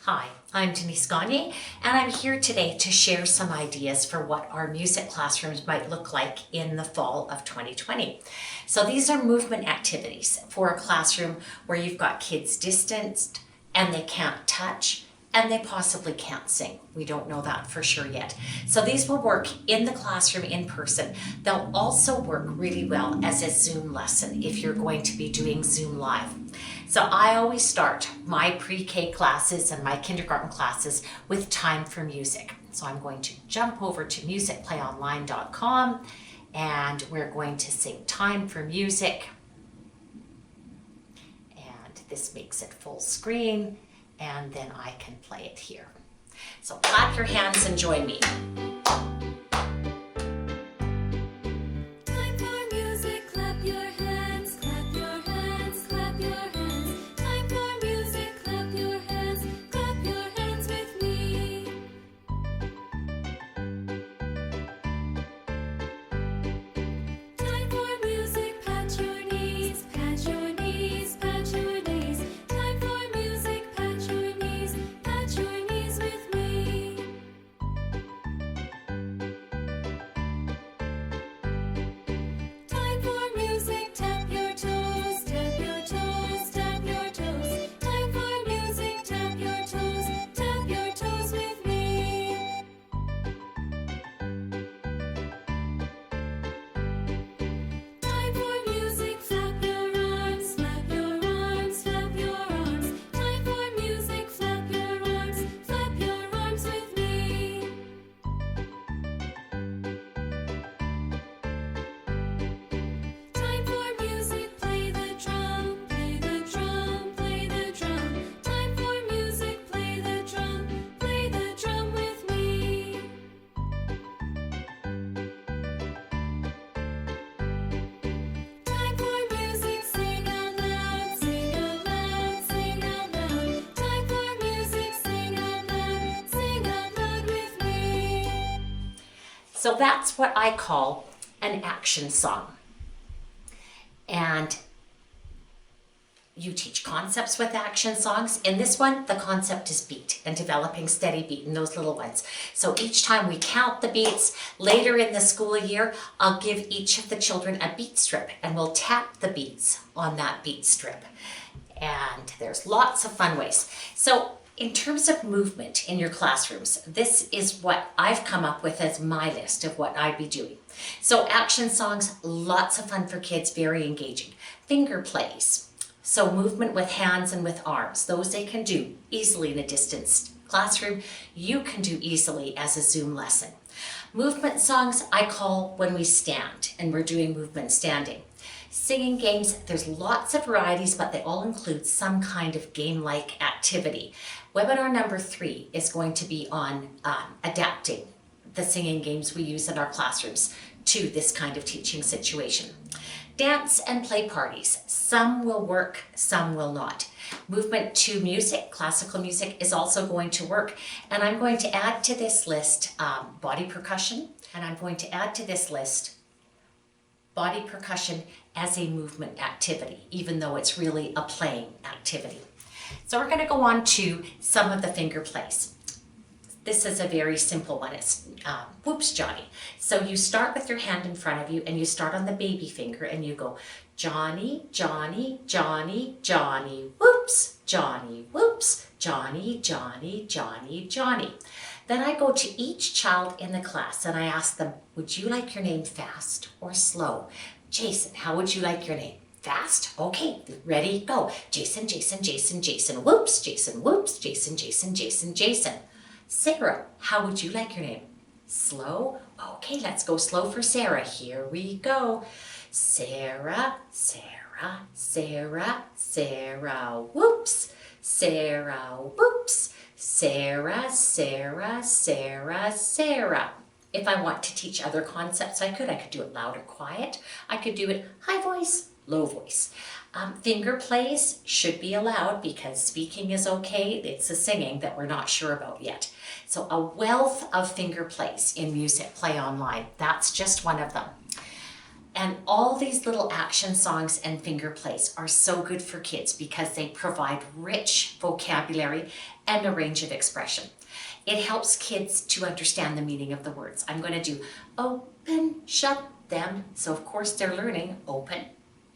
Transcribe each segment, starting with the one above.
Hi, I'm Denise Gagne, and I'm here today to share some ideas for what our music classrooms might look like in the fall of 2020. So these are movement activities for a classroom where you've got kids distanced and they can't touch and they possibly can't sing. We don't know that for sure yet. So these will work in the classroom in person. They'll also work really well as a Zoom lesson if you're going to be doing Zoom Live. So I always start my pre-K classes and my kindergarten classes with time for music. So I'm going to jump over to musicplayonline.com and we're going to sing Time for Music. And this makes it full screen and then I can play it here. So clap your hands and join me. So that's what I call an action song. And you teach concepts with action songs. In this one, the concept is beat and developing steady beat in those little ones. So each time we count the beats, later in the school year, I'll give each of the children a beat strip and we'll tap the beats on that beat strip. And there's lots of fun ways. So in terms of movement in your classrooms, this is what I've come up with as my list of what I'd be doing. So action songs, lots of fun for kids, very engaging. Finger plays, so movement with hands and with arms. Those they can do easily in a distanced classroom. You can do easily as a Zoom lesson. Movement songs I call when we stand, and we're doing movement standing. Singing games, there's lots of varieties, but they all include some kind of game-like activity. Webinar number 3 is going to be on adapting the singing games we use in our classrooms to this kind of teaching situation. Dance and play parties, some will work, some will not. Movement to music, classical music, is also going to work, and I'm going to add to this list body percussion, and I'm going to add to this list body percussion as a movement activity, even though it's really a playing activity. So we're going to go on to some of the finger plays. This is a very simple one. It's whoops, Johnny. So you start with your hand in front of you and you start on the baby finger and you go Johnny, Johnny, Johnny, Johnny, whoops, Johnny, whoops, Johnny, Johnny, Johnny, Johnny. Then I go to each child in the class and I ask them, would you like your name fast or slow? Jason, how would you like your name? Fast? Okay, ready, go. Jason, Jason, Jason, Jason, whoops, Jason, whoops, Jason, Jason, Jason, Jason. Sarah, how would you like your name? Slow? Okay, let's go slow for Sarah. Here we go. Sarah, Sarah, Sarah, Sarah, whoops. Sarah, whoops. Sarah, Sarah, Sarah, Sarah. If I want to teach other concepts, I could do it loud or quiet. I could do it high voice, low voice. Finger plays should be allowed because speaking is okay. It's the singing that we're not sure about yet. So a wealth of finger plays in Musicplay Online. That's just one of them. And all these little action songs and finger plays are so good for kids because they provide rich vocabulary and a range of expression. It helps kids to understand the meaning of the words. I'm going to do open, shut them. So of course they're learning open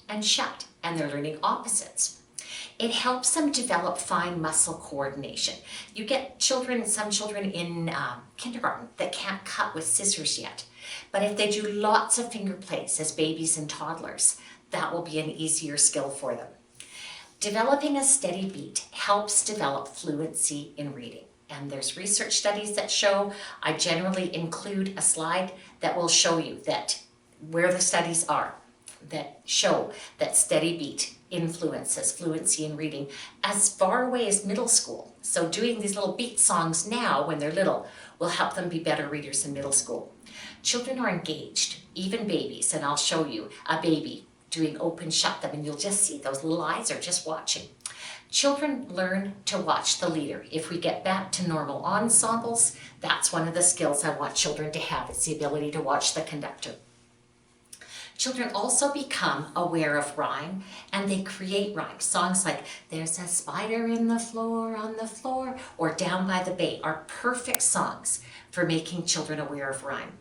and shut, and they're learning opposites. It helps them develop fine muscle coordination. You get some children in kindergarten that can't cut with scissors yet. But if they do lots of finger plays as babies and toddlers, that will be an easier skill for them. Developing a steady beat helps develop fluency in reading. And there's research studies that show, I generally include a slide that will show you that where the studies are that show that steady beat influences fluency in reading as far away as middle school. So doing these little beat songs now when they're little will help them be better readers in middle school. Children are engaged, even babies, and I'll show you a baby doing open shut them and you'll just see those little eyes are just watching. Children learn to watch the leader. If we get back to normal ensembles, that's one of the skills I want children to have. It's the ability to watch the conductor. Children also become aware of rhyme and they create rhymes. Songs like "There's a spider in the floor, on the floor," or "Down by the bay" are perfect songs for making children aware of rhyme.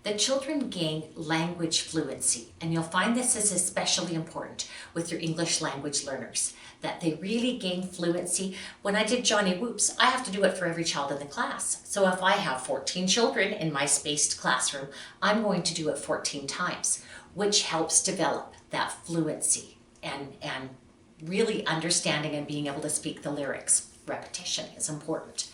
The children gain language fluency, and you'll find this is especially important with your English language learners, that they really gain fluency. When I did Johnny Whoops, I have to do it for every child in the class. So if I have 14 children in my spaced classroom, I'm going to do it 14 times, which helps develop that fluency and really understanding and being able to speak the lyrics. Repetition is important.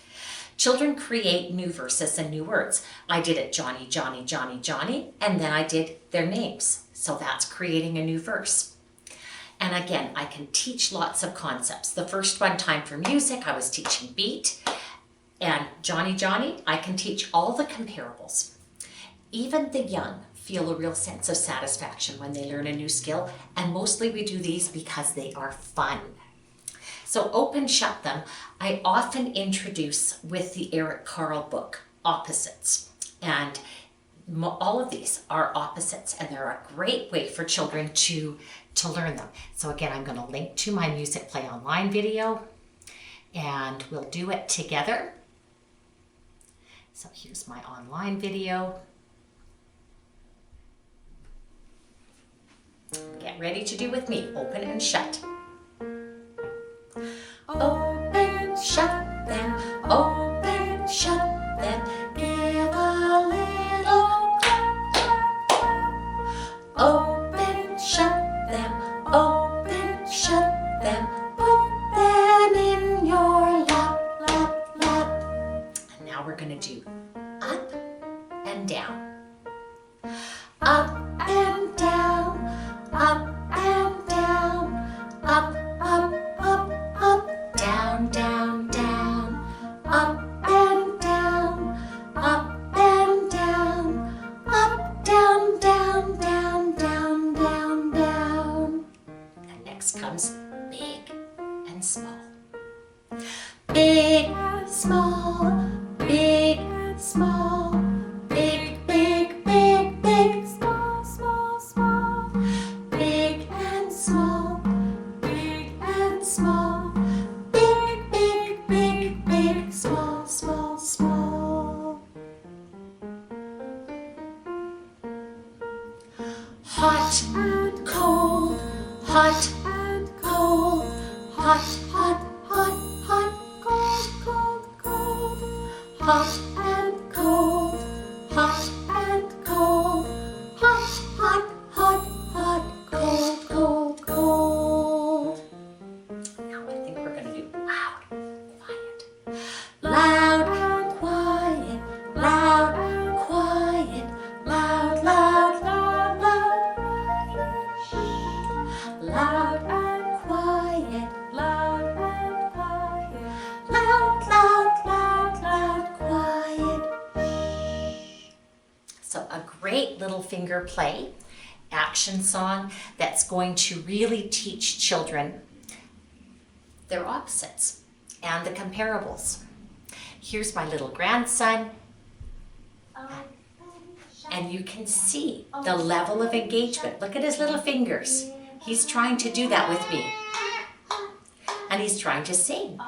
Children create new verses and new words. I did it Johnny, Johnny, Johnny, Johnny, and then I did their names. So that's creating a new verse. And again, I can teach lots of concepts. The first one time for music, I was teaching beat. And Johnny, Johnny, I can teach all the comparables. Even the young feel a real sense of satisfaction when they learn a new skill. And mostly we do these because they are fun. So open shut them, I often introduce with the Eric Carle book, Opposites. And all of these are opposites and they're a great way for children to learn them. So again, I'm going to link to my Musicplay online video and we'll do it together. So here's my online video. Get ready to do with me, open and shut. Open, shut them, open, shut them, give a little clap, clap, clap. Open, shut them, open, shut them, put them in your lap, lap, lap. And now we're going to do up and down. Up and down, up and down, up, up, up, up, down, down, down, up and down, up and down, up, down, down, down, down, down, down. And next comes big and small. Big, small, big, small, big, big, big, big, small, small, small, big and small, big and small, big, big, big, big, small, small, small. Hot and cold, hot and cold, hot, hot, hot, hot, cold, cold, cold, hot and cold, hot and cold, hot, hot, hot, hot, cold, cold, cold. Now I think we're going to do loud, quiet. Loud and quiet, loud and quiet, loud, loud, loud, loud, loud and quiet, loud and quiet, loud, loud, loud, loud, quiet. So a great little finger play, action song that's going to really teach children their opposites and the comparables. Here's my little grandson. And you can see the level of engagement. Look at his little fingers. He's trying to do that with me. And he's trying to sing.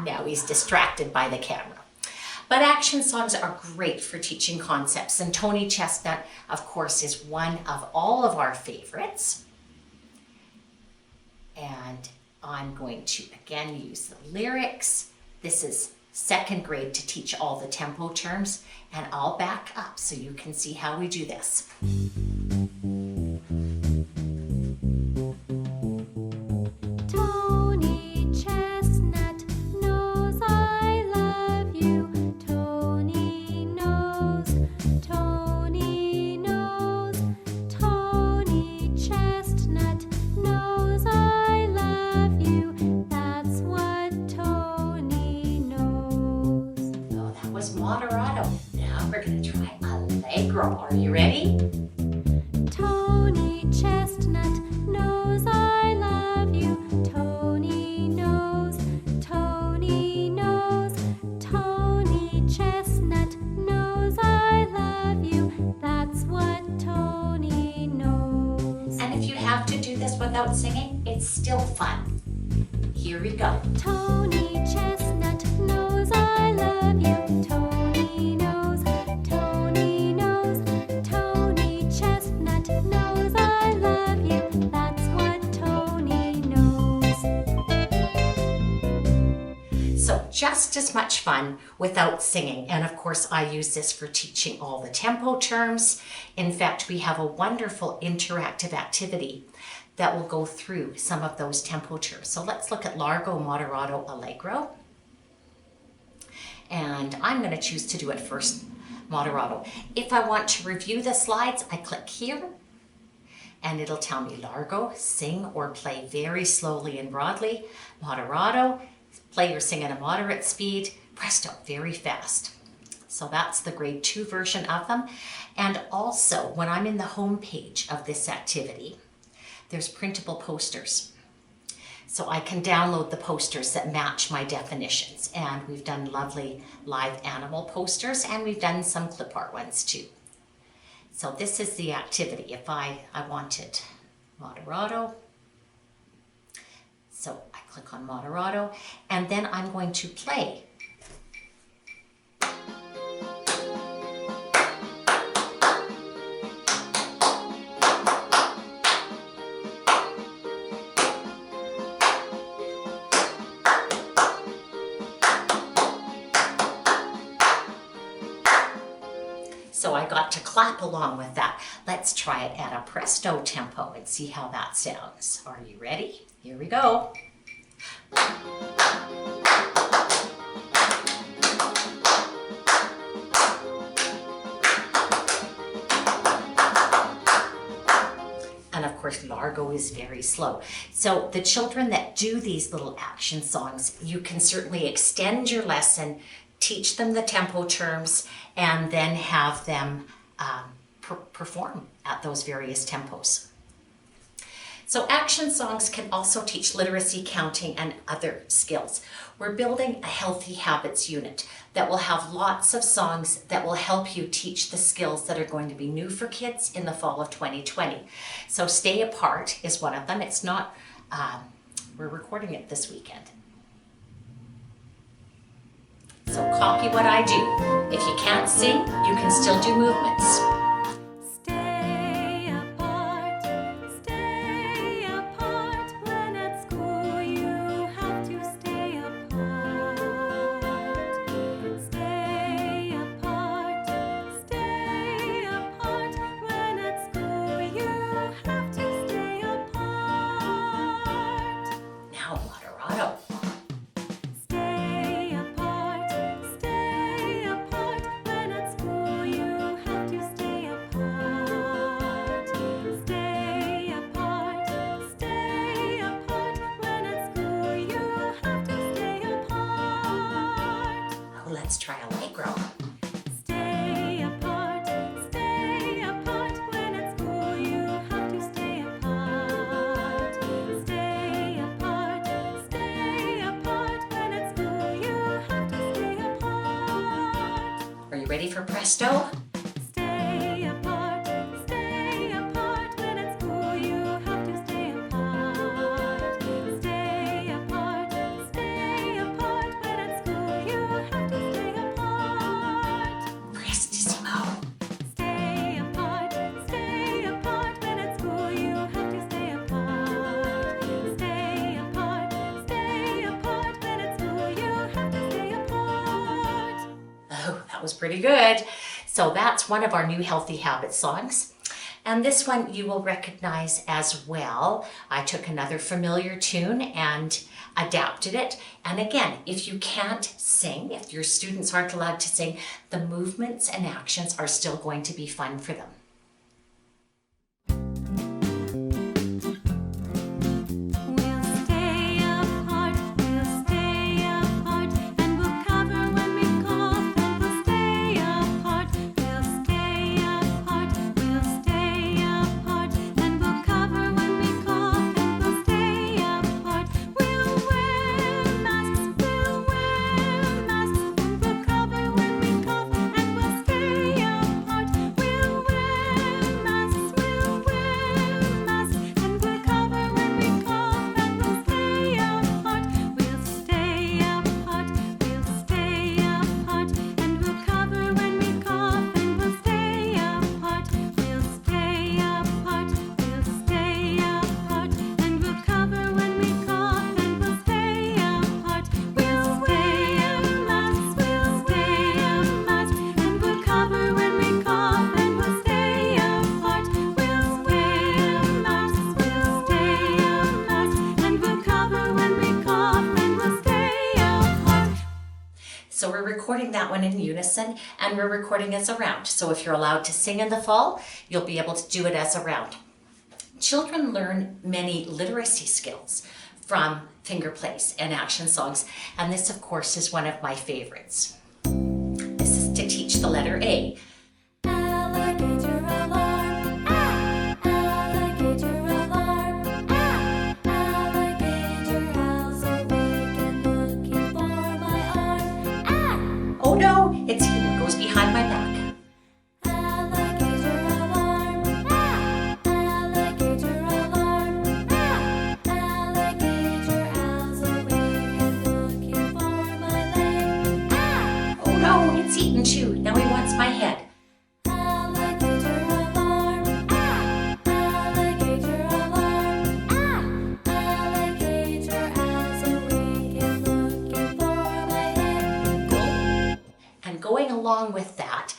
Now he's distracted by the camera. But action songs are great for teaching concepts. And Tony Chestnut, of course, is one of all of our favorites. And I'm going to again use the lyrics. This is second grade to teach all the tempo terms, and I'll back up so you can see how we do this. Tony Chestnut knows I love you. Tony knows, Tony knows, Tony Chestnut knows I love you. That's what Tony knows. Oh, that was moderato. Now we're going to try allegro. Are you ready? Tony Chestnut knows I love you. Tony knows, Tony knows, Tony Chestnut knows I love you. That's what Tony knows. And if you have to do this without singing, it's still fun. Here we go. Tony Chestnut knows I love you. Tony knows, Tony knows, Tony Chestnut knows I love you. That's what Tony knows. So just as much fun without singing. And of course, I use this for teaching all the tempo terms. In fact, we have a wonderful interactive activity that will go through some of those tempo terms. So let's look at largo, moderato, allegro. And I'm going to choose to do it first, moderato. If I want to review the slides, I click here and it'll tell me largo, sing or play very slowly and broadly. Moderato, play or sing at a moderate speed. Presto, very fast. So that's the grade 2 version of them. And also, when I'm in the home page of this activity, there's printable posters. So I can download the posters that match my definitions. And we've done lovely live animal posters, and we've done some clip art ones too. So this is the activity. If I wanted moderato, so I click on moderato, and then I'm going to play. So I got to clap along with that. Let's try it at a presto tempo and see how that sounds. Are you ready? Here we go. And of course, largo is very slow. So the children that do these little action songs, you can certainly extend your lesson, teach them the tempo terms, and then have them perform at those various tempos. So action songs can also teach literacy, counting, and other skills. We're building a healthy habits unit that will have lots of songs that will help you teach the skills that are going to be new for kids in the fall of 2020. So Stay Apart is one of them. It's not, we're recording it this weekend. So copy what I do. If you can't sing, you can still do movements. Stay apart when at school you have to stay apart. Stay apart when at school you have to stay apart. Now moderato. Stay apart when at school you have to stay Ready for presto? Stay apart when at school you have to stay apart. Stay apart when at school you have to stay apart. Prestissimo. Stay apart when at school you have to stay apart. Stay apart when at school you have to stay apart. Oh, that was pretty good. So that's one of our new Healthy Habits songs. And this one you will recognize as well. I took another familiar tune and adapted it. And again, if you can't sing, if your students aren't allowed to sing, the movements and actions are still going to be fun for them. We'll stay apart, and we'll cover when we cough, and we'll stay apart. We'll stay apart, and we'll cover when we cough, and we'll stay apart. We'll wear masks, and we'll cover when we cough, and we'll stay apart. We'll wear masks, and we'll cover when we cough, and we'll stay apart. We'll stay apart, and we'll cover when we cough, and we'll stay apart. We'll stay apart, and we'll cover when we cough, and we'll stay apart. We'll wear masks, and we'll cover when we cough, and we'll stay apart. We'll wear masks, and we'll cover when we cough, and we'll stay apart. So we're recording that one in unison, and we're recording as a round. So if you're allowed to sing in the fall, you'll be able to do it as a round. Children learn many literacy skills from finger plays and action songs, and this of course is one of my favorites. This is to teach the letter A. Alligator alarm, alligator alarm, alligator owls awake and looking for my arm. Oh no, it's here, it goes behind my back. Alligator alarm, alligator alarm, alligator owls awake and looking for my leg. Oh no, it's eaten too, now he wants my head. Alligator alarm, alligator alarm, alligator owls awake and looking for my head. And going along with that,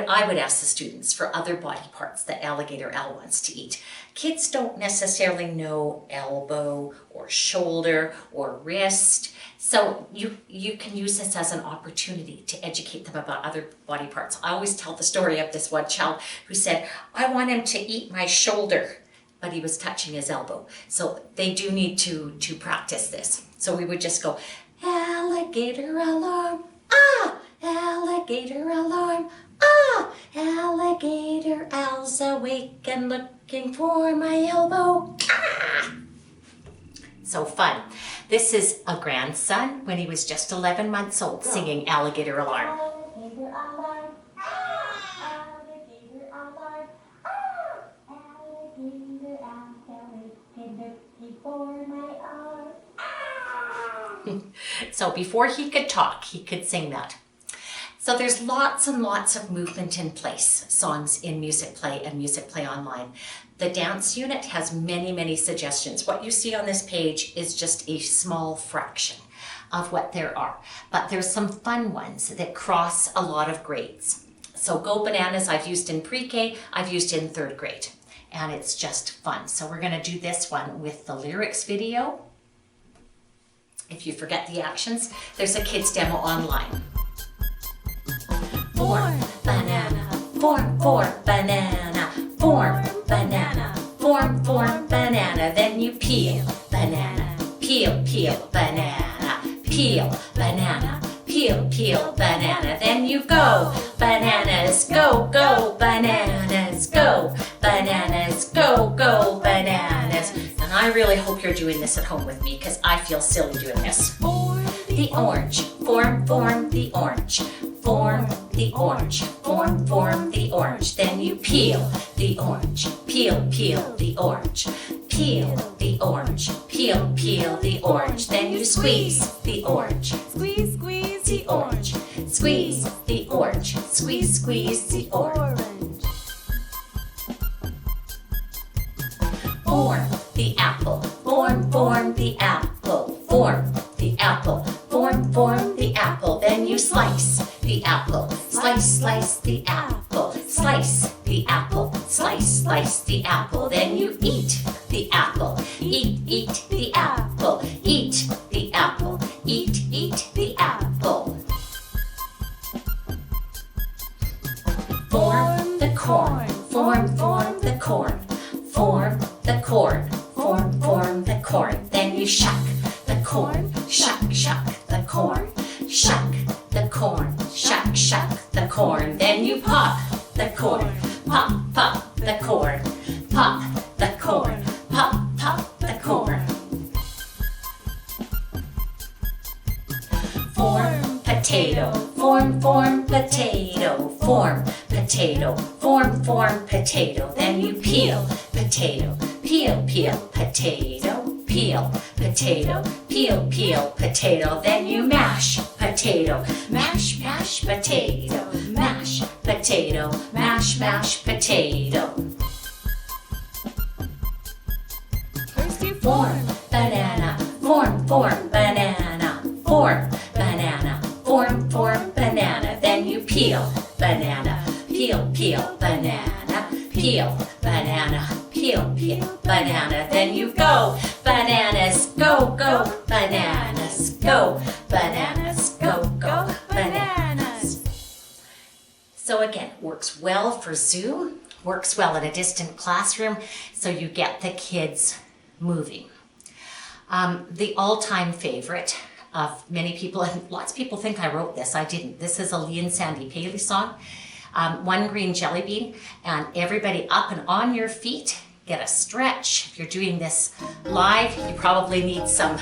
I would ask the students for other body parts that alligator owl wants to eat. Kids don't necessarily know elbow or shoulder or wrist, so you can use this as an opportunity to educate them about other body parts. I always tell the story of this one child who said, I want him to eat my shoulder, but he was touching his elbow. So they do need to practice this. So we would just go, alligator alarm, ah, alligator alarm, ah, alligator owl's awake and looking for my elbow, ah. So fun. This is a grandson when he was just 11 months old singing Alligator Alarm. Alligator alarm, ah, alligator alarm, ah, alligator owl's awake and looking for my arm, ah. So before he could talk, he could sing that. So there's lots and lots of movement in place songs in Musicplay and Musicplay Online. The dance unit has many, many suggestions. What you see on this page is just a small fraction of what there are. But there's some fun ones that cross a lot of grades. So Go Bananas I've used in pre-K, I've used in 3rd grade. And it's just fun. So we're gonna do this one with the lyrics video. If you forget the actions, there's a kids demo online. Form, banana, form, banana, form, banana, form, banana. Then you peel, banana, peel, banana, peel, banana, peel, banana. Then you go, bananas, go, bananas, go, bananas, go, bananas. And I really hope you're doing this at home with me because I feel silly doing this. The orange, form the orange. form the orange, form the orange. Then you peel the orange, peel the orange. Peel the orange, peel the orange. Then you squeeze the orange, Squeeze the orange. Squeeze the orange, squeeze the orange. Form the apple, form the apple. Form the apple, form the apple. Then you slice the apple, slice the apple. Slice the apple, slice the apple. Then you eat the apple, eat the apple. Eat the apple, eat the apple. Form the corn, form the corn. Form the corn, form the corn. Then you shuck the corn, shuck the corn. Shuck the corn, shuck the corn. Then you pop the corn, pop the corn. Pop the corn, pop the corn. Form potato, form potato. Form potato, form potato. Then you peel potato, peel potato. Peel potato, peel potato. Then you mash potato, mash potato. Mash potato, mash potato. First you Form banana, form banana. Form banana, form banana. Then you peel banana, peel banana. Peel banana, peel banana. Then you go bananas, go bananas, go bananas, go bananas. So again, works well for Zoom, works well in a distant classroom, so you get the kids moving. The all-time favorite of many people, and lots of people think I wrote this, I didn't. This is a Lee and Sandy Paley song. One green jelly bean, and everybody up and on your feet, get a stretch. If you're doing this live, you probably need some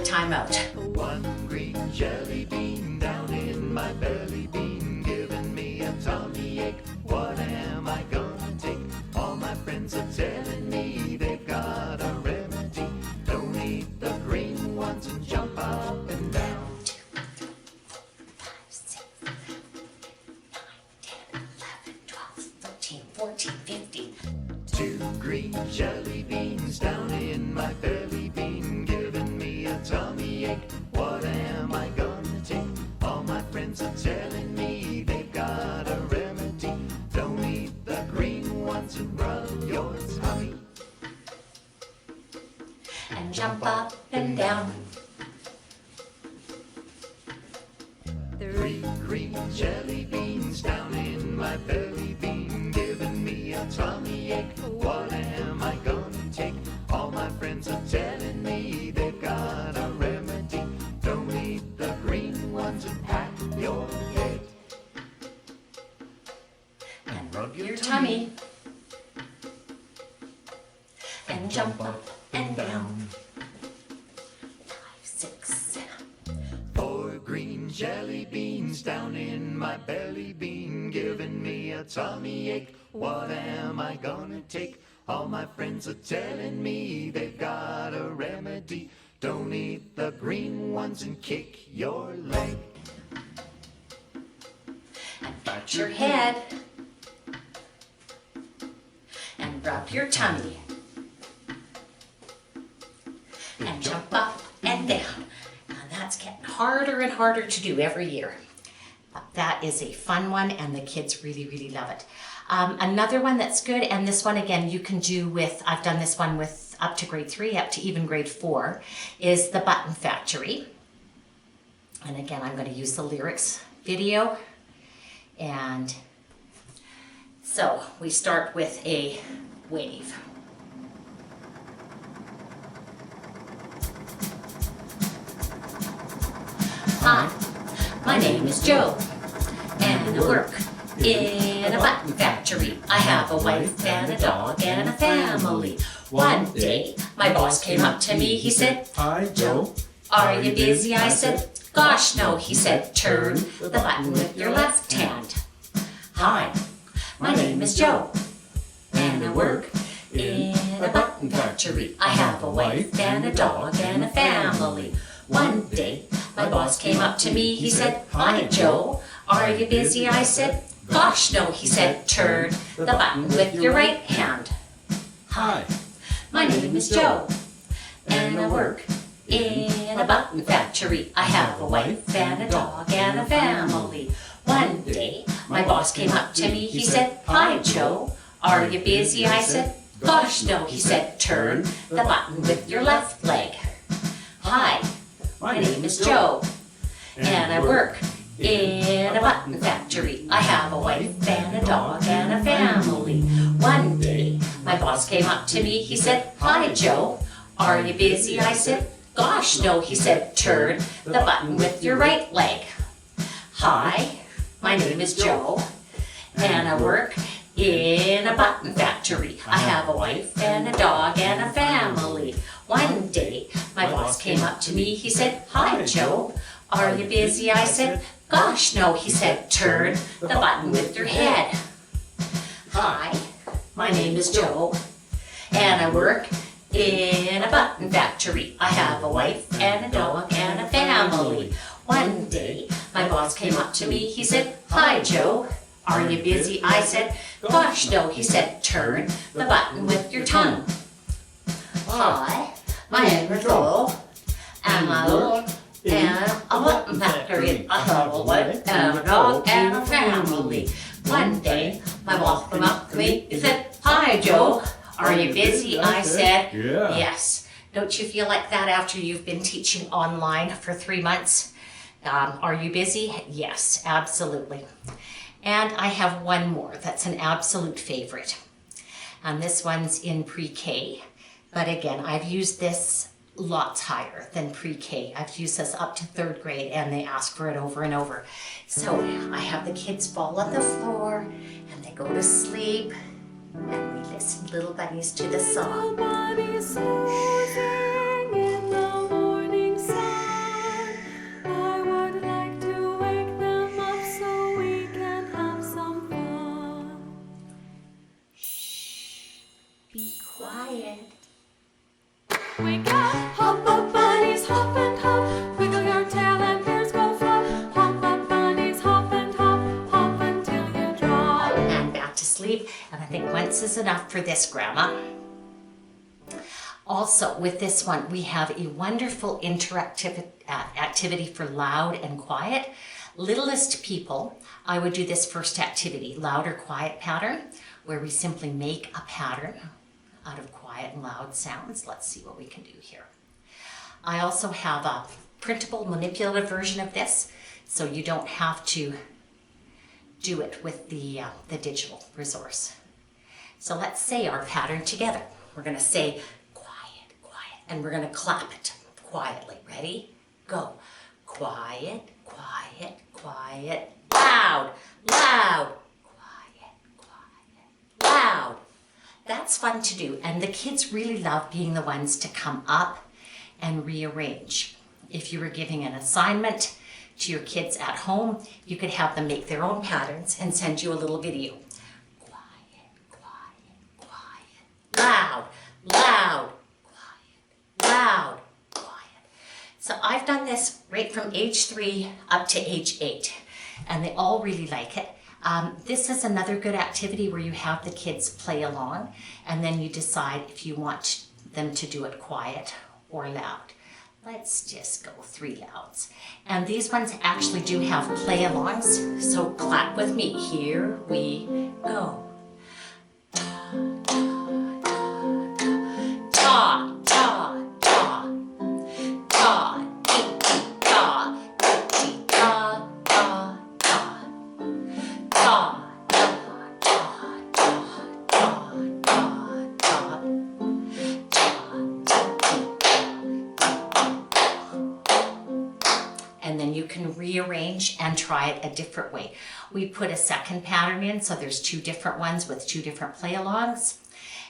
time out. One green jelly bean down in my belly bean, giving me a tummy ache. What am I gonna take? All my friends are telling me they've got a remedy. Don't eat the green ones and jump up and down. 14, 15. 2 green jelly beans down in my belly bean, giving me a tummy ache. What am I gonna take? All my friends are telling me they've got a remedy. Don't eat the green ones and rub your tummy. And jump up and down. 3 green jelly beans down in my belly bean, giving me a tummy ache. What am I gonna take? All my friends are telling me they've got a remedy. Don't eat the green ones and pat your head. And rub your tummy. And jump up and down. 5, 6, 7. 4 green jelly beans down in my belly bean, giving me a tummy ache. What am I gonna take? All my friends are telling me they've got a remedy. Don't eat the green ones and kick your leg. And pat your head. And rub your tummy. And jump up and down. Now that's getting harder and harder to do every year. But that is a fun one, and the kids really, really love it. Another one that's good, and this one again you can do with, I've done this one with up to grade 3, up to even grade 4, is the Button Factory. And again, I'm going to use the lyrics video. And so we start with a wave. Hi, my name is Joe, and I work in a button factory. I have a wife and a dog and a family. One day, my boss came up to me. He said, Hi, Joe. "Are you busy?" I said, Gosh, no, he said, turn the button with your left hand. Hi, my name is Joe, and I work in a button factory. I have a wife and a dog and a family. One day, my boss came up to me, he said, hi, Joe, are you busy? I said, gosh, no, he said, turn the button with your right hand. Hi, my name is Joe, and I work in a button factory. I have a wife and a dog and a family. One day, my boss came up to me, he said, hi, Joe, are you busy? I said, gosh, no, he said, turn the button with your left leg. Hi, my name is Joe, and I work in a button factory. I have a wife and a dog and a family. One day, my boss came up to me, he said, hi, Joe, are you busy? I said, gosh, no, he said, turn the button with your right leg. Hi, my name is Joe, and I work in a button factory. I have a wife and a dog and a family. One day, my boss came up to me, he said, hi, Joe, are you busy? I said, gosh, no, he said, turn the button with your head. Hi, my name is Joe, and I work in a button factory. I have a wife and a dog and a family. One day, my boss came up to me, he said, hi, Joe, are you busy? I said, gosh, no, he said, turn the button with your tongue. Hi, my name is Joe, and I work in a button factory. I have a wife and a dog and a family. One day, my boss came up to me, he said, hi, Joe, are you busy? I said, yes. Don't you feel like that after you've been teaching online for 3 months? Are you busy? Yes, absolutely. And I have one more that's an absolute favorite. And this one's in pre-K. But again, I've used this lots higher than pre-K. I've used this up to 3rd grade and they ask for it over and over. So I have the kids fall on the floor and they go to sleep and we listen, little bunnies, to the song. Bunnies soothing in the morning sun. I would like to wake them up so we can have some fun. Be quiet. Wake up, hop up bunnies, hop and hop. Wiggle your tail and ears go flop. Hop up bunnies, hop and hop until you drop. And back to sleep. And I think once is enough for this, Grandma. Also, with this one, we have a wonderful interactive activity for loud and quiet. Littlest people, I would do this first activity, loud or quiet pattern, where we simply make a pattern out of quiet and loud sounds. Let's see what we can do here. I also have a printable manipulative version of this, so you don't have to do it with the digital resource. So let's say our pattern together. We're going to say quiet, quiet, and we're going to clap it quietly. Ready? Go. Quiet, quiet, quiet, loud, loud, quiet, quiet, loud. That's fun to do, and the kids really love being the ones to come up and rearrange. If you were giving an assignment to your kids at home, you could have them make their own patterns and send you a little video. Quiet, quiet, quiet, loud, loud, quiet, loud, quiet. So I've done this right from age 3 up to age 8, and they all really like it. This is another good activity where you have the kids play along and then you decide if you want them to do it quiet or loud. Let's just go 3 louds. And these ones actually do have play alongs, so clap with me. Here we go. Ta, ta, ta, ta. Ta, dee, dee, ta, dee, dee, ta, ta, ta. Ta, ta, ta, ta, ta, ta, ta. And then you can rearrange and try it a different way. We put a second pattern in, so there's 2 different ones with 2 different play-alongs.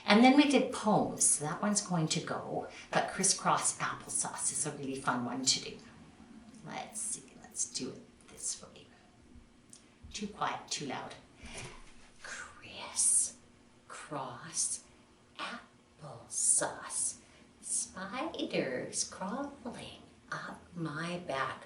And then we did poems. That one's going to go, but crisscross applesauce is a really fun one to do. Let's see, let's do it this way. Too quiet, too loud. Criss, cross, applesauce, spiders crawling up my back.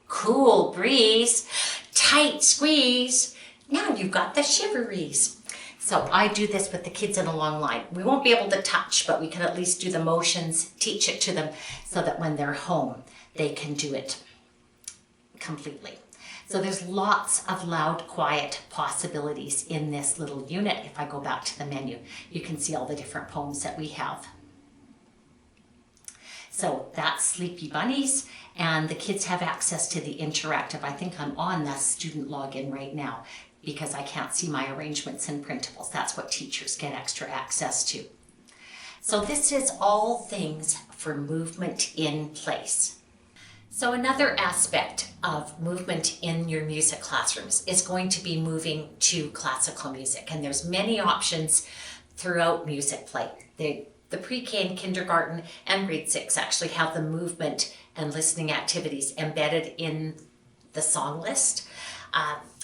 Cool breeze, tight squeeze. Now you've got the shiveries. So I do this with the kids in a long line. We won't be able to touch, but we can at least do the motions, teach it to them so that when they're home, they can do it completely. So there's lots of loud, quiet possibilities in this little unit. If I go back to the menu, you can see all the different poems that we have. So that's Sleepy Bunnies, and the kids have access to the interactive. I think I'm on the student login right now because I can't see my arrangements and printables. That's what teachers get extra access to. So this is all things for movement in place. So another aspect of movement in your music classrooms is going to be moving to classical music, and there's many options throughout Musicplay. The pre-K and kindergarten and grade 6 actually have the movement and listening activities embedded in the song list.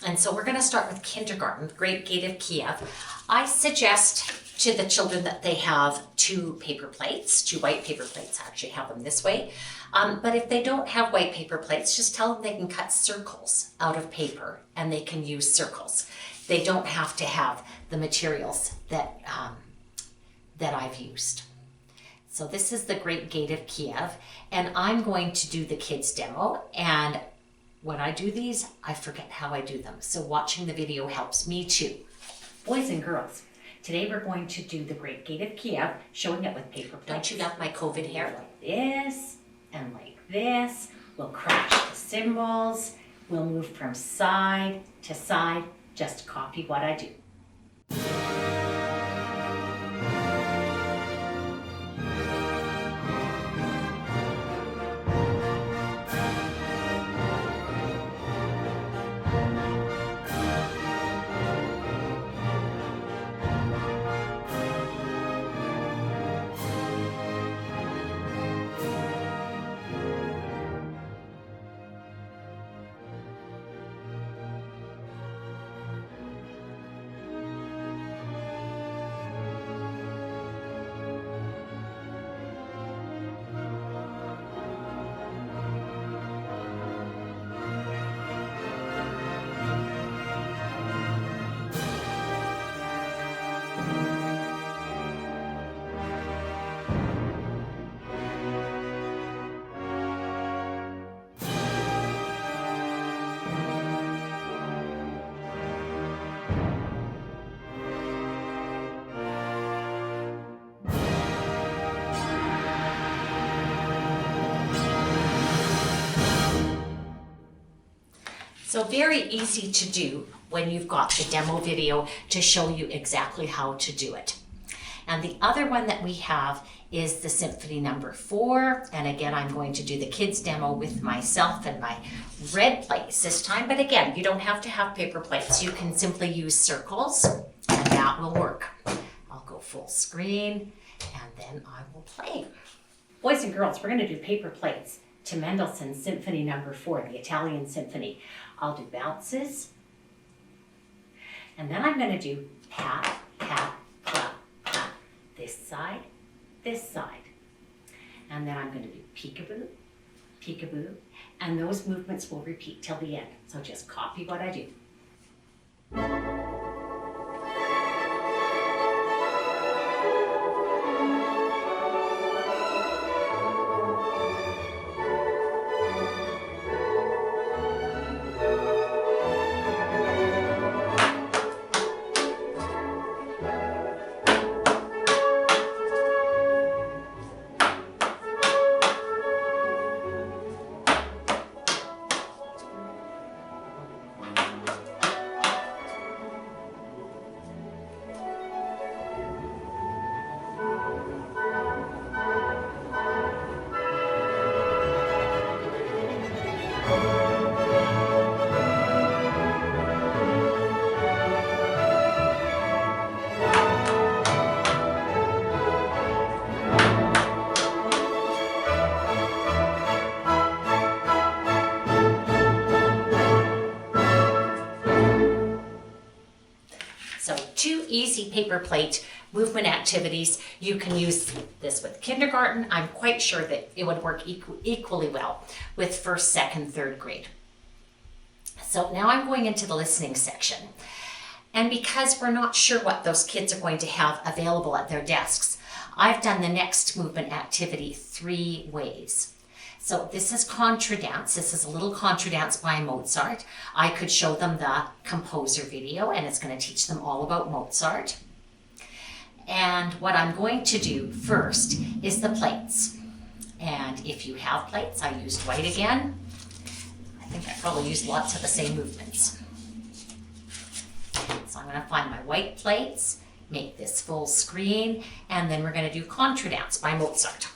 And so we're going to start with kindergarten, Great Gate of Kiev. I suggest to the children that they have two white paper plates. I actually have them this way. But if they don't have white paper plates, just tell them they can cut circles out of paper and they can use circles. They don't have to have the materials that I've used. So this is the Great Gate of Kiev, and I'm going to do the kids demo, and when I do these, I forget how I do them. So watching the video helps me too. Boys and girls, today we're going to do the Great Gate of Kiev, showing it with paper plates. Don't you love my COVID hair? Like this, and like this. We'll crash the cymbals. We'll move from side to side. Just copy what I do. So very easy to do when you've got the demo video to show you exactly how to do it. And the other one that we have is the Symphony number 4. And again, I'm going to do the kids demo with myself and my red plates this time. But again, you don't have to have paper plates. You can simply use circles and that will work. I'll go full screen and then I will play. Boys and girls, we're going to do paper plates to Mendelssohn's Symphony number 4, the Italian Symphony. I'll do bounces, and then I'm going to do pat, pat, clap, clap. This side, and then I'm going to do peekaboo, peekaboo, and those movements will repeat till the end. So just copy what I do. 2 easy paper plate movement activities. You can use this with kindergarten. I'm quite sure that it would work equally well with first, second, third grade. So now I'm going into the listening section. And because we're not sure what those kids are going to have available at their desks, I've done the next movement activity 3 ways. So this is contra dance. This is a little contra dance by Mozart. I could show them the composer video, and it's going to teach them all about Mozart. And what I'm going to do first is the plates. And if you have plates, I used white again. I think I probably used lots of the same movements. So I'm going to find my white plates, make this full screen, and then we're going to do contra dance by Mozart.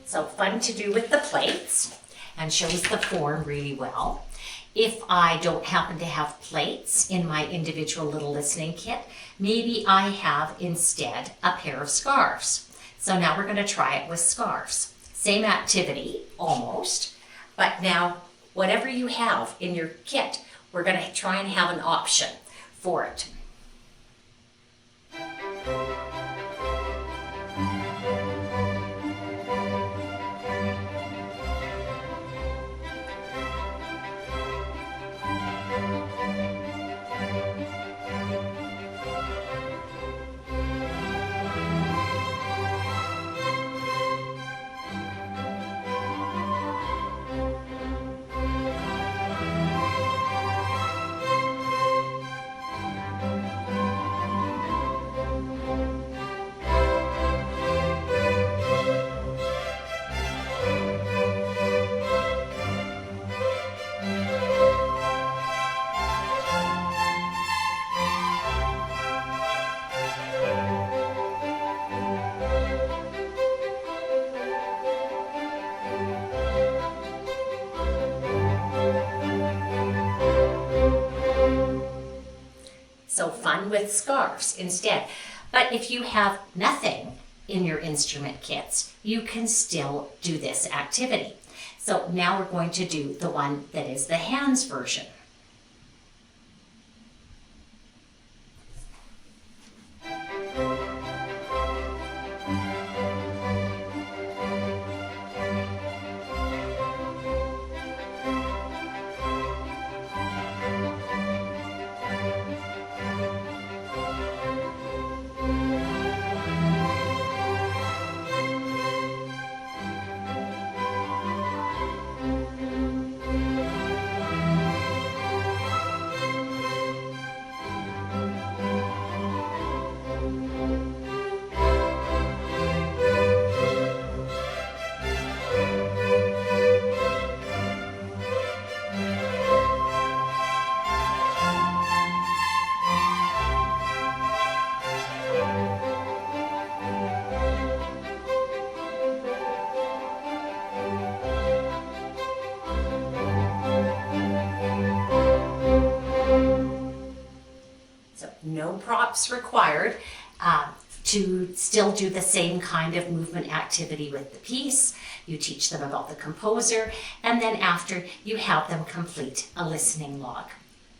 So fun to do with the plates and shows the form really well. If I don't happen to have plates in my individual little listening kit, maybe I have instead a pair of scarves. So now we're going to try it with scarves. Same activity, almost, but now whatever you have in your kit, we're going to try and have an option for it. So fun with scarves instead. But if you have nothing in your instrument kits, you can still do this activity. So now we're going to do the one that is the hands version. No props required to still do the same kind of movement activity with the piece. You teach them about the composer, and then after you have them complete a listening log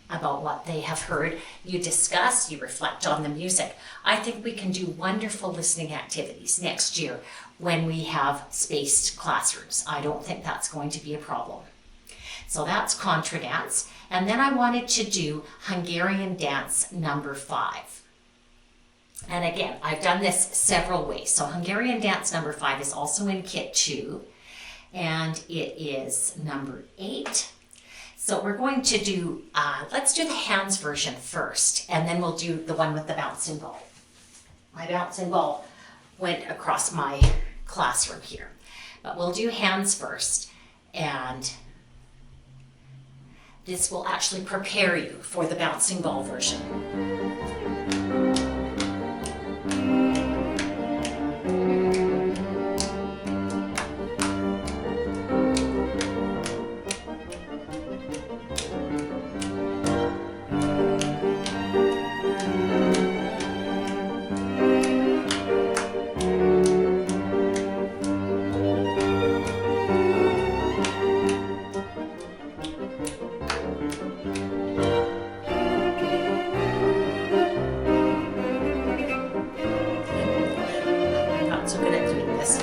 about what they have heard. You discuss, you reflect on the music. I think we can do wonderful listening activities next year when we have spaced classrooms. I don't think that's going to be a problem. So that's contra dance. And then I wanted to do Hungarian dance number 5. And again, I've done this several ways. So Hungarian dance number 5 is also in kit 2, and it is number 8. So we're going to do, let's do the hands version first, and then we'll do the one with the bouncing ball. My bouncing ball went across my classroom here, but we'll do hands first, and this will actually prepare you for the bouncing ball version. I'm not so good at doing this.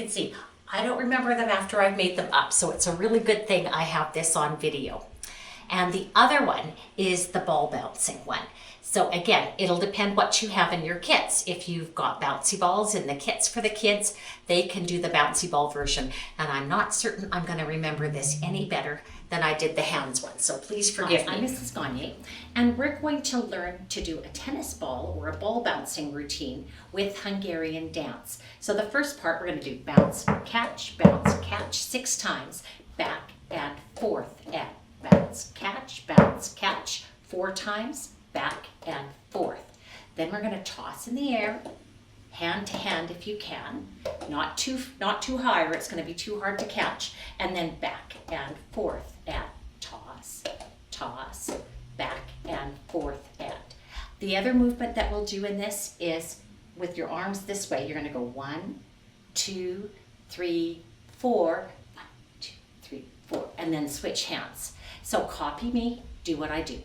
See, I don't remember them after I've made them up, so it's a really good thing I have this on video. And the other one is the ball bouncing one. So again, it'll depend what you have in your kits. If you've got bouncy balls in the kits for the kids, they can do the bouncy ball version. And I'm not certain I'm going to remember this any better than I did the hands one. So please forgive me. I'm Mrs. Gagne, and we're going to learn to do a tennis ball or a ball bouncing routine with Hungarian dance. So the first part, we're going to do bounce, catch, 6 times, back and forth, and bounce, catch, 4 times, back and forth. Then we're going to toss in the air, hand to hand if you can, not too high or it's going to be too hard to catch, and then back and forth and toss, back and forth. And the other movement that we'll do in this is with your arms this way. You're going to go 1, 2, 3, 4, 1, 2, 3, 4, and then switch hands. So copy me, do what I do.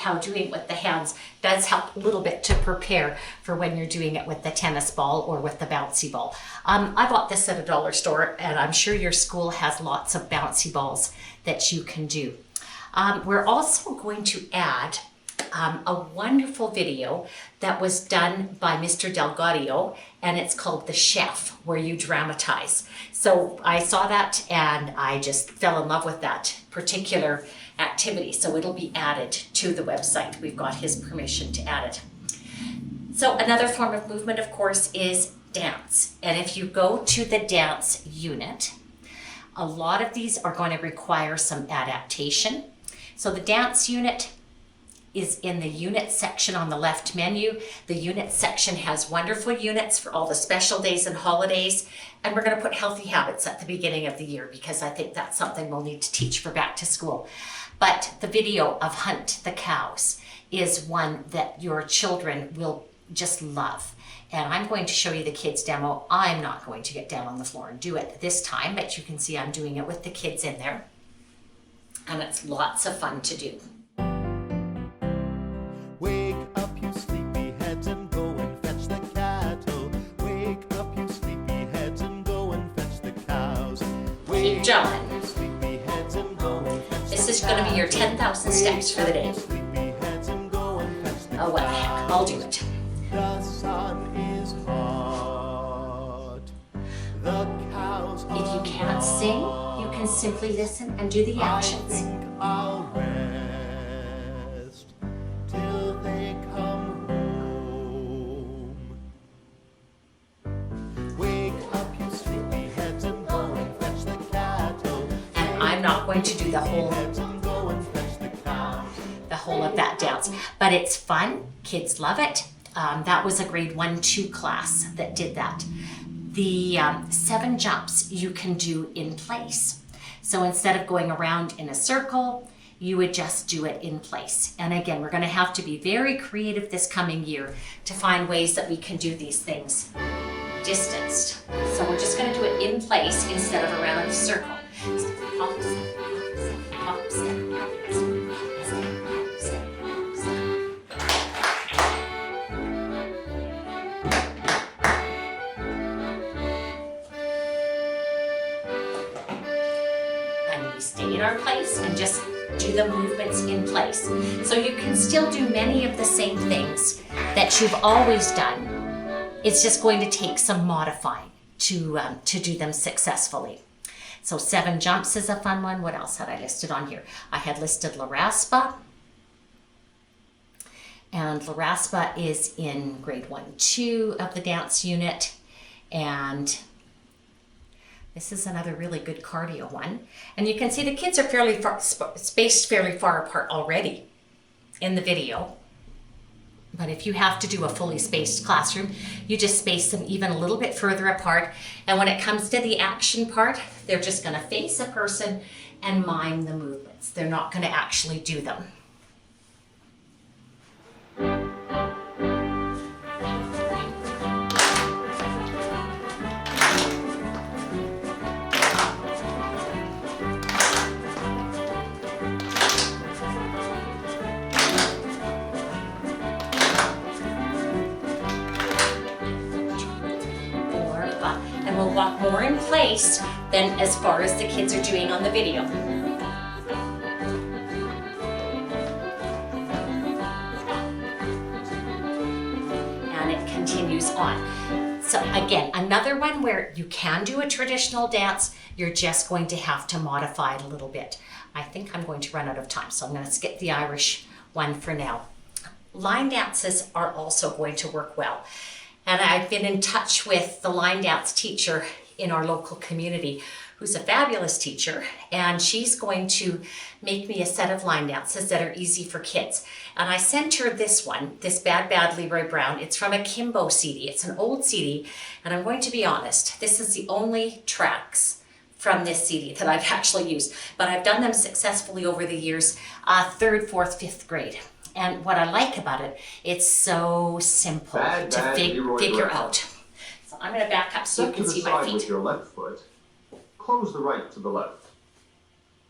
how doing it with the hands does help a little bit to prepare for when you're doing it with the tennis ball or with the bouncy ball. I bought this at a dollar store, and I'm sure your school has lots of bouncy balls that you can do. We're also going to add a wonderful video that was done by Mr. Delgadio, and it's called The Chef, where you dramatize. So I saw that and I just fell in love with that particular activity. So it'll be added to the website. We've got his permission to add it. So another form of movement, of course, is dance. And if you go to the dance unit, a lot of these are going to require some adaptation. So the dance unit is in the unit section on the left menu. The unit section has wonderful units for all the special days and holidays. And we're going to put healthy habits at the beginning of the year because I think that's something we'll need to teach for back to school. But the video of Hunt the Cows is one that your children will just love. And I'm going to show you the kids demo. I'm not going to get down on the floor and do it this time, but you can see I'm doing it with the kids in there. And it's lots of fun to do. Wake up, you sleepy heads, and go and fetch the cattle. Wake up, you sleepy heads, and go and fetch the cows. Keep going. You sleepy heads, and go and fetch This the is going to be your 10,000 steps for the day. sleepy heads, and go and fetch the Oh, what the heck, I'll do it. The sun is hot. The cows If you can't sing, you can simply listen and do the actions. I think I'll rest till they come home. Wake up, you sleepy heads, and go and fetch the cattle. And I'm not going to do the whole Heads and go and fetch the cows. of that dance, but it's fun. Kids love it. That was a grade 1-2 class that did that. The 7 jumps you can do in place. So instead of going around in a circle, you would just do it in place. And again, we're going to have to be very creative this coming year to find ways that we can do these things distanced. So we're just going to do it in place instead of around in a circle. So hop, step, hop, step, hop, step, hop, step, hop, step, hop, step. And we stay in our place and just do the movements in place. So you can still do many of the same things that you've always done. It's just going to take some modifying to do them successfully. So 7 jumps is a fun one. What else had I listed on here? I had listed La Raspa. And La Raspa is in grade 1-2 of the dance unit. And this is another really good cardio one. And you can see the kids are fairly far, spaced fairly far apart already in the video. But if you have to do a fully spaced classroom, you just space them even a little bit further apart. And when it comes to the action part, they're just going to face a person and mime the movements. They're not going to actually do them. And we'll walk more in place than as far as the kids are doing on the video. And it continues on. So again, another one where you can do a traditional dance, you're just going to have to modify it a little bit. I think I'm going to run out of time, so I'm going to skip the Irish one for now. Line dances are also going to work well. And I've been in touch with the line dance teacher in our local community, who's a fabulous teacher, and she's going to make me a set of line dances that are easy for kids. And I sent her this one, this Bad Bad Leroy Brown. It's from a Kimbo CD. It's an old CD, and I'm going to be honest, this is the only tracks from this CD that I've actually used, but I've done them successfully over the years, 3rd, 4th, 5th grade. And what I like about it, it's so simple to figure out. So I'm going to back up so you Step can to the see my side feet. with your left foot. Close the right to the left.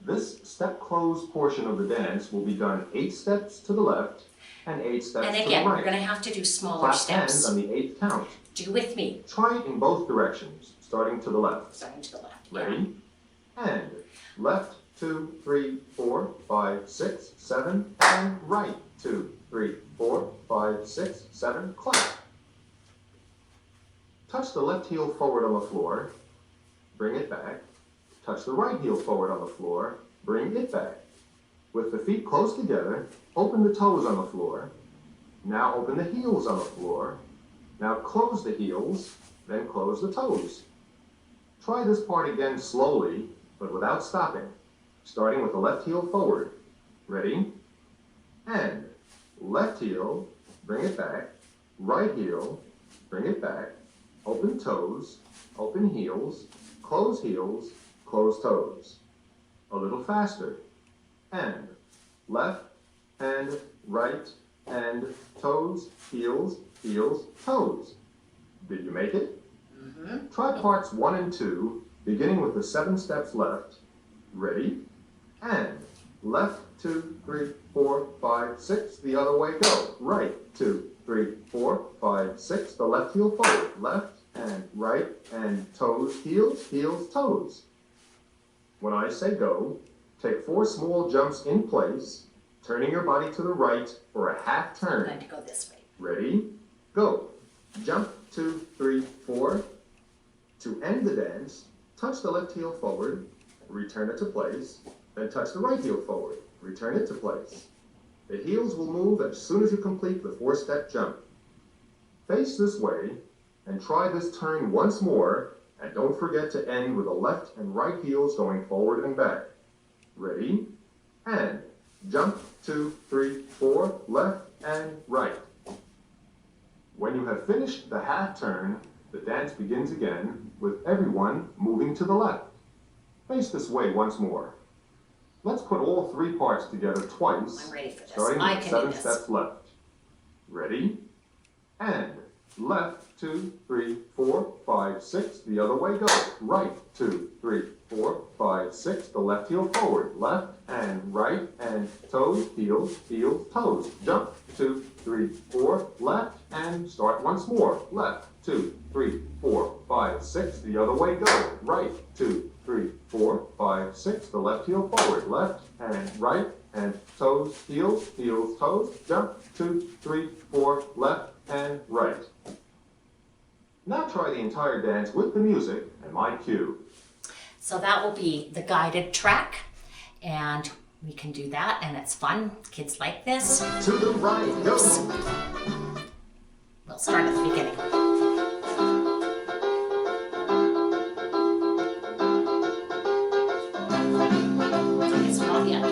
This step close portion of the dance will be done 8 steps to the left and 8 steps And to again, the we're right. going to have to do smaller Clap steps. hands on the 8th count. Do with me. Try it in both directions, starting to the left. Starting to the left. Yeah. Ready? And left, 2, 3, 4, 5, 6, 7, and right, 2, 3, 4, 5, 6, 7, clap. Touch the left heel forward on the floor, bring it back. Touch the right heel forward on the floor, bring it back. With the feet close together, open the toes on the floor. Now open the heels on the floor. Now close the heels, then close the toes. Try this part again slowly, but without stopping, starting with the left heel forward. Ready? And left heel, bring it back. Right heel, bring it back. Open toes, open heels, close toes. A little faster. And left and right and toes, heels, heels, toes. Did you make it? Mm-hmm. Try parts 1 and 2, beginning with the 7 steps left. Ready? And left, 2, 3, 4, 5, 6, the other way, go. Right, 2, 3, 4, 5, 6, the left heel forward. Left and right and toes, heels, heels, toes. When I say go, take 4 small jumps in place, turning your body to the right for a half I'm turn. going to go this way. Ready? Go. Jump, 2, 3, 4. To end the dance, touch the left heel forward, return it to place, then touch the right heel forward, return it to place. The heels will move as soon as you complete the 4-step jump. Face this way and try this turn once more, and don't forget to end with the left and right heels going forward and back. Ready? And jump, 2, 3, 4, left and right. When you have finished the half turn, the dance begins again with everyone moving to the left. Face this way once more. Let's put all 3 parts together twice, I'm ready for this. starting I with can 7 do this. steps left. Ready? And left, 2, 3, 4, 5, 6, the other way, go. Right, 2, 3, 4, 5, 6, the left heel forward. Left and right and toes, heels, heels, toes. Jump, 2, 3, 4, left and start once more. Left, 2, 3, 4, 5, 6, the other way, go. Right, 2, 3, 4, 5, 6, the left heel forward. Left and right and toes, heels, heels, toes. Jump, 2, 3, 4, left and right. Now try the entire dance with the music and my cue. So that will be the guided track, and we can do that, and it's fun. Kids like this. To the right, go. We'll start at the beginning. It's not yet.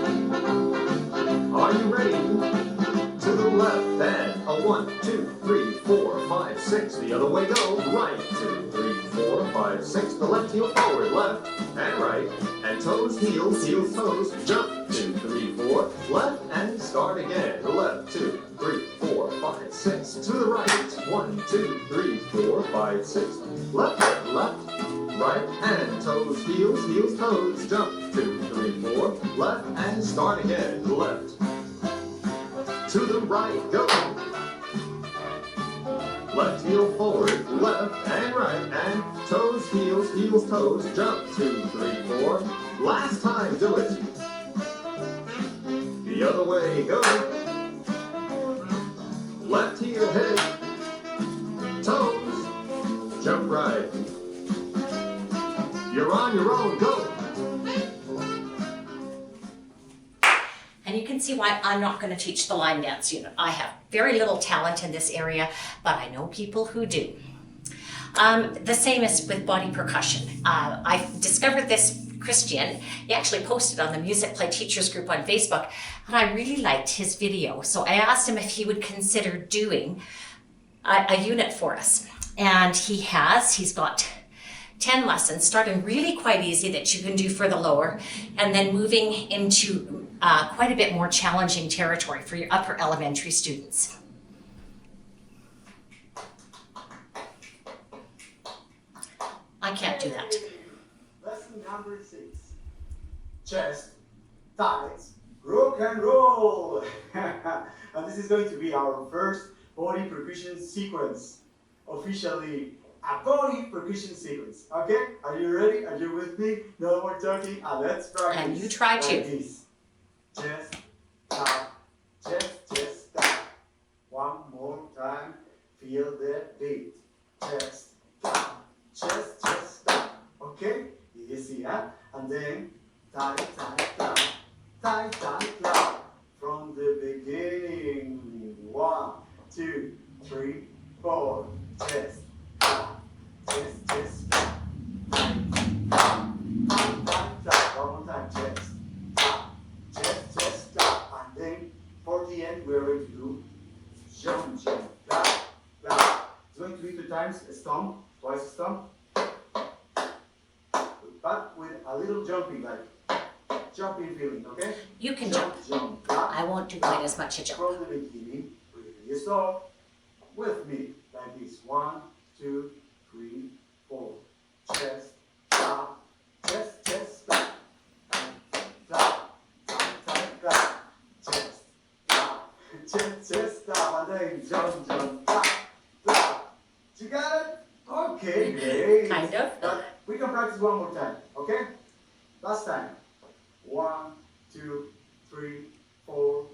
Are you ready? To the left and a 1, 2, 3, 4, 5, 6. The other way, go. Right, 2, 3, 4, 5, 6. The left heel forward, left and right. And toes, heels, heels, toes. Jump, 2, 3, 4. Left and start again. Left, 2, 3, 4, 5, 6. To the right. 1, 2, 3, 4, 5, 6. Left, left, right. And toes, heels, heels, toes. Jump, 2, 3, 4. Left and start again. Left. To the right, go. Left heel forward, left and right, and toes, heels, heels, toes. Jump, 2, 3, 4. Last time, do it. The other way, go. Left heel hit. Toes. Jump right. You're on your own, go. And you can see why I'm not going to teach the line dance unit. I have very little talent in this area, but I know people who do. The same as with body percussion. I discovered this Christian. He actually posted on the Musicplay Teachers group on Facebook, and I really liked his video. So I asked him if he would consider doing a unit for us. And he has. He's got 10 lessons, starting really quite easy that you can do for the lower, and then moving into quite a bit more challenging territory for your upper elementary students. I can't do that. Lesson number 6. Chest, tights, rock and roll. And this is going to be our first body percussion sequence. Officially, a body percussion sequence. Okay? Are you ready? Are you with me? No more talking. And let's practice. And you try to. Like this. Chest, tap, chest, tap. One more time. Feel the beat. Chest, tap, chest, tap. Okay? Easy, huh? And then tight, tap. Tight, tap. From the beginning. 1, 2, 3, 4. Chest, tap, chest, tap. Tight, tap. One more time. Chest, tap, chest, tap. And then for the end, we're going to do jump, clap. It's going to be 2 times a stomp, twice a stomp. But with a little jumping, like jumping feeling, okay? You can jump. Clap. I won't do quite as much a jump. From the beginning, really slow, with me, like this. 1, 2, 3, 4. Chest, clap, chest, clap. Clap, clap. Chest, clap, chest, clap. And then jump, clap. You got it? Okay, great. Kind of. But we can practice one more time, okay? Last time. 1, 2, 3, 4.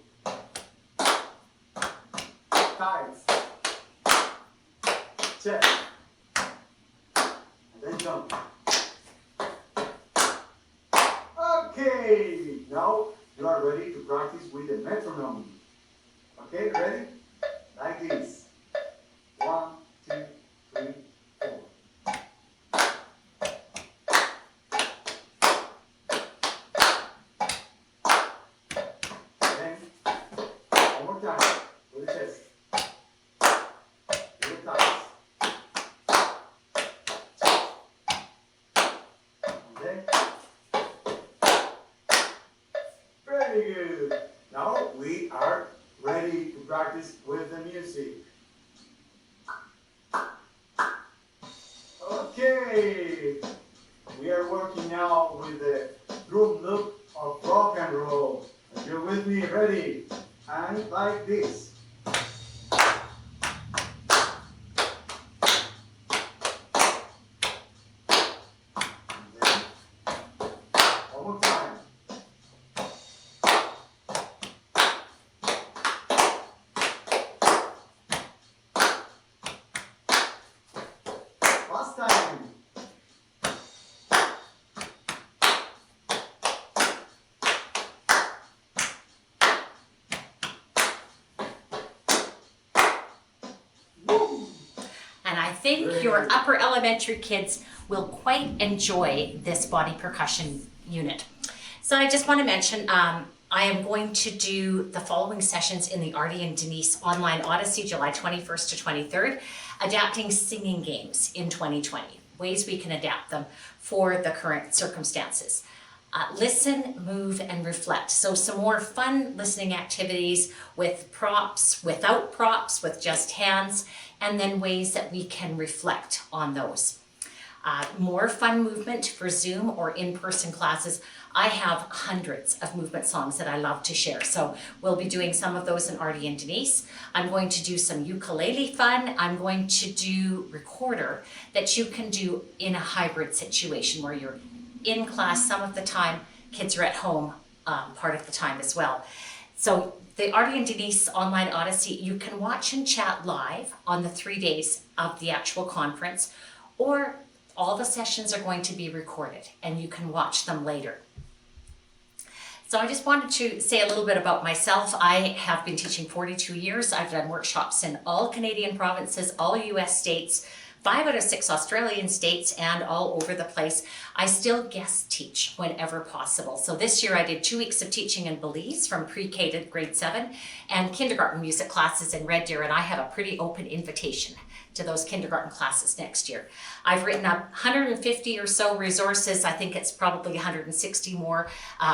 Tights. Chest. And then jump. Okay. Now you are ready to practice with the metronome. Okay, ready? Like this. 1, 2, 3, 4. Then, one more time, with the chest. With the thighs. And then, very good. Now we are ready to practice with the music. Okay, we are working now with the drum loop of rock and roll. If you're with me, ready? And like this. And then, one more time. Last time. Woo! And I think your upper elementary kids will quite enjoy this body percussion unit. So I just want to mention, I am going to do the following sessions in the Artie and Denise Online Odyssey, July 21st to 23rd, adapting singing games in 2020, ways we can adapt them for the current circumstances. Listen, move, and reflect. So some more fun listening activities with props, without props, with just hands, and then ways that we can reflect on those. More fun movement for Zoom or in-person classes. I have hundreds of movement songs that I love to share. So we'll be doing some of those in Artie and Denise. I'm going to do some ukulele fun. I'm going to do recorder that you can do in a hybrid situation where you're in class some of the time, kids are at home part of the time as well. So the Artie and Denise Online Odyssey, you can watch and chat live on the 3 days of the actual conference, or all the sessions are going to be recorded and you can watch them later. So I just wanted to say a little bit about myself. I have been teaching 42 years. I've done workshops in all Canadian provinces, all US states, 5 out of 6 Australian states, and all over the place. I still guest teach whenever possible. So this year I did 2 weeks of teaching in Belize from pre-K to grade 7 and kindergarten music classes in Red Deer, and I have a pretty open invitation to those kindergarten classes next year. I've written up 150 or so resources. I think it's probably 160 more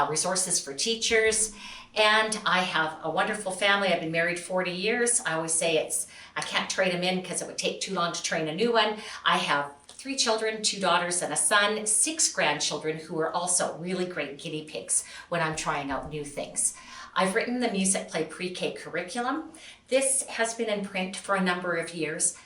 resources for teachers. And I have a wonderful family. I've been married 40 years. I always say I can't trade them in because it would take too long to train a new one. I have 3 children, 2 daughters and a son, 6 grandchildren who are also really great guinea pigs when I'm trying out new things. I've written the Musicplay pre-K curriculum. This has been in print for a number of years,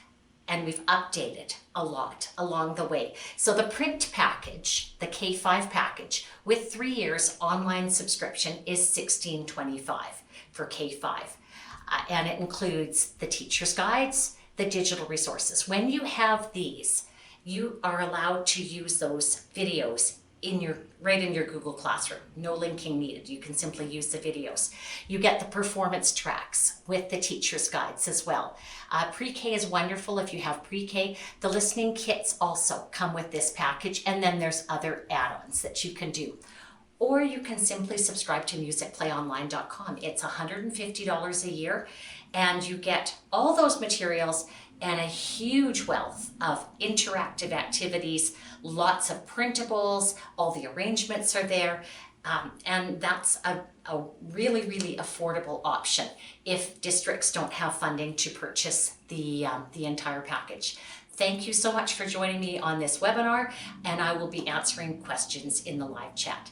and we've updated a lot along the way. So the print package, the K5 package, with 3 years online subscription is $16.25 for K5. And it includes the teacher's guides, the digital resources. When you have these, you are allowed to use those videos right in your Google Classroom. No linking needed. You can simply use the videos. You get the performance tracks with the teacher's guides as well. Pre-K is wonderful if you have pre-K. The listening kits also come with this package, and then there's other add-ons that you can do. Or you can simply subscribe to musicplayonline.com. It's $150 a year, and you get all those materials and a huge wealth of interactive activities, lots of printables, all the arrangements are there, and that's a really, really affordable option if districts don't have funding to purchase the entire package. Thank you so much for joining me on this webinar, and I will be answering questions in the live chat.